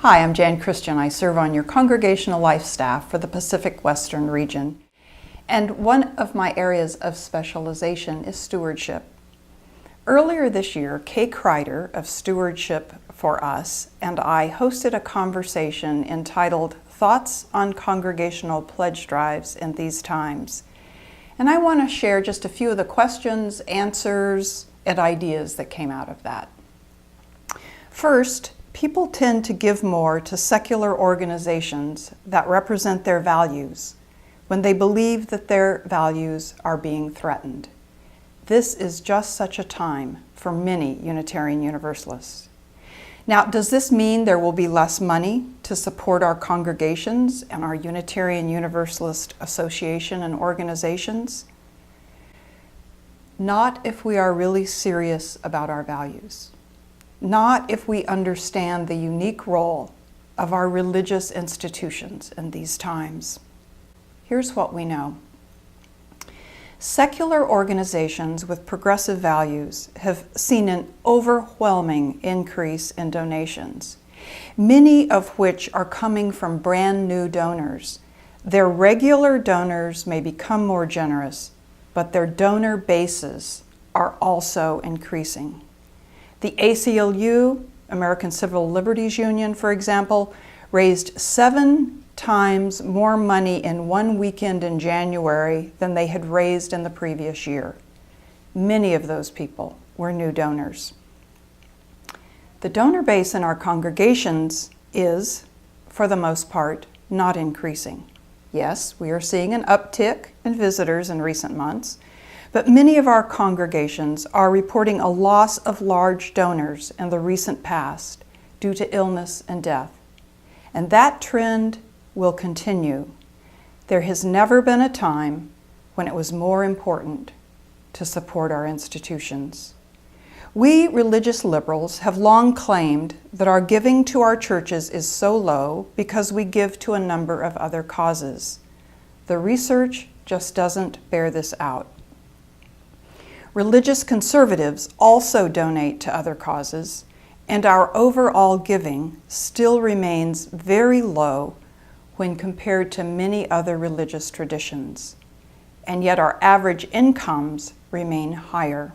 Hi, I'm Jan Christian. I serve on your congregational life staff for the Pacific Western region. And one of my areas of specialization is stewardship. Earlier this year, Kay Kreider of Stewardship for Us and I hosted a conversation entitled Thoughts on Congregational Pledge Drives in These Times. And I want to share just a few of the questions, answers, and ideas that came out of that. First, people tend to give more to secular organizations that represent their values when they believe that their values are being threatened. This is just such a time for many Unitarian Universalists. Now, does this mean there will be less money to support our congregations and our Unitarian Universalist Association and organizations? Not if we are really serious about our values. Not if we understand the unique role of our religious institutions in these times. Here's what we know. Secular organizations with progressive values have seen an overwhelming increase in donations, many of which are coming from brand new donors. Their regular donors may become more generous, but their donor bases are also increasing. The ACLU, American Civil Liberties Union, for example, raised 7 times more money in one weekend in January than they had raised in the previous year. Many of those people were new donors. The donor base in our congregations is, for the most part, not increasing. Yes, we are seeing an uptick in visitors in recent months, but many of our congregations are reporting a loss of large donors in the recent past due to illness and death. And that trend will continue. There has never been a time when it was more important to support our institutions. We religious liberals have long claimed that our giving to our churches is so low because we give to a number of other causes. The research just doesn't bear this out. Religious conservatives also donate to other causes, and our overall giving still remains very low when compared to many other religious traditions, and yet our average incomes remain higher.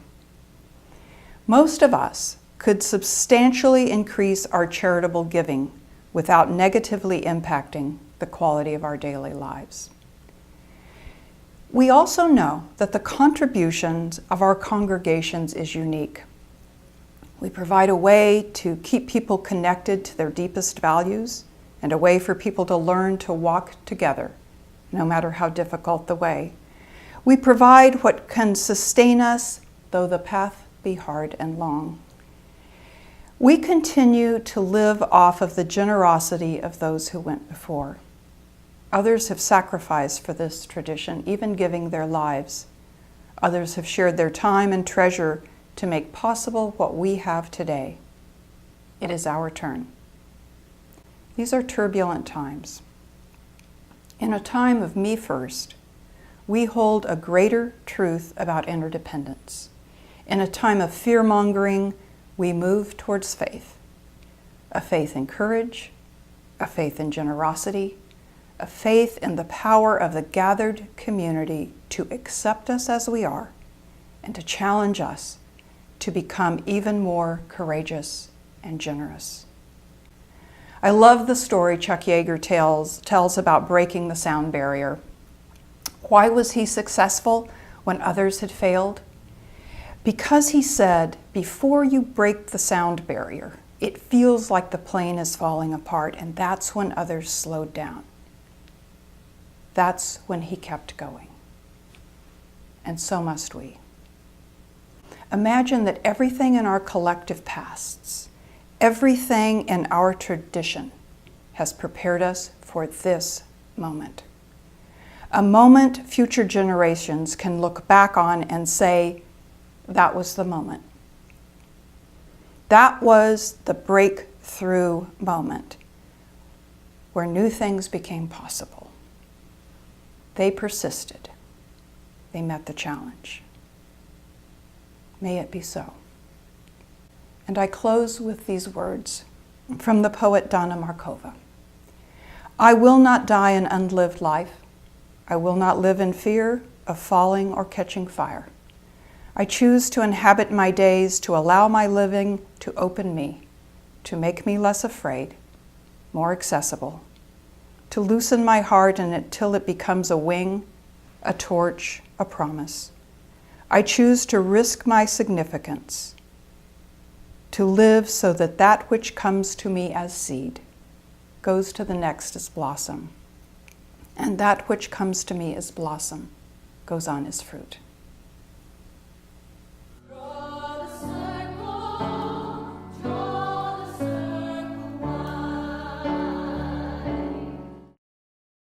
Most of us could substantially increase our charitable giving without negatively impacting the quality of our daily lives. We also know that the contributions of our congregations is unique. We provide a way to keep people connected to their deepest values and a way for people to learn to walk together, no matter how difficult the way. We provide what can sustain us, though the path be hard and long. We continue to live off of the generosity of those who went before. Others have sacrificed for this tradition, even giving their lives. Others have shared their time and treasure to make possible what we have today. It is our turn. These are turbulent times. In a time of me first, we hold a greater truth about interdependence. In a time of fear-mongering, we move towards faith. A faith in courage, a faith in generosity, a faith in the power of the gathered community to accept us as we are and to challenge us to become even more courageous and generous. I love the story Chuck Yeager tells about breaking the sound barrier. Why was he successful when others had failed? Because he said, before you break the sound barrier, it feels like the plane is falling apart, and that's when others slowed down. That's when he kept going. And so must we. Imagine that everything in our collective pasts, everything in our tradition has prepared us for this moment. A moment future generations can look back on and say, that was the moment. That was the breakthrough moment where new things became possible. They persisted. They met the challenge. May it be so. And I close with these words. From the poet Donna Markova. I will not die an unlived life. I will not live in fear of falling or catching fire. I choose to inhabit my days, to allow my living to open me, to make me less afraid, more accessible, to loosen my heart until it becomes a wing, a torch, a promise. I choose to risk my significance, to live so that that which comes to me as seed goes to the next as blossom, and that which comes to me as blossom goes on as fruit.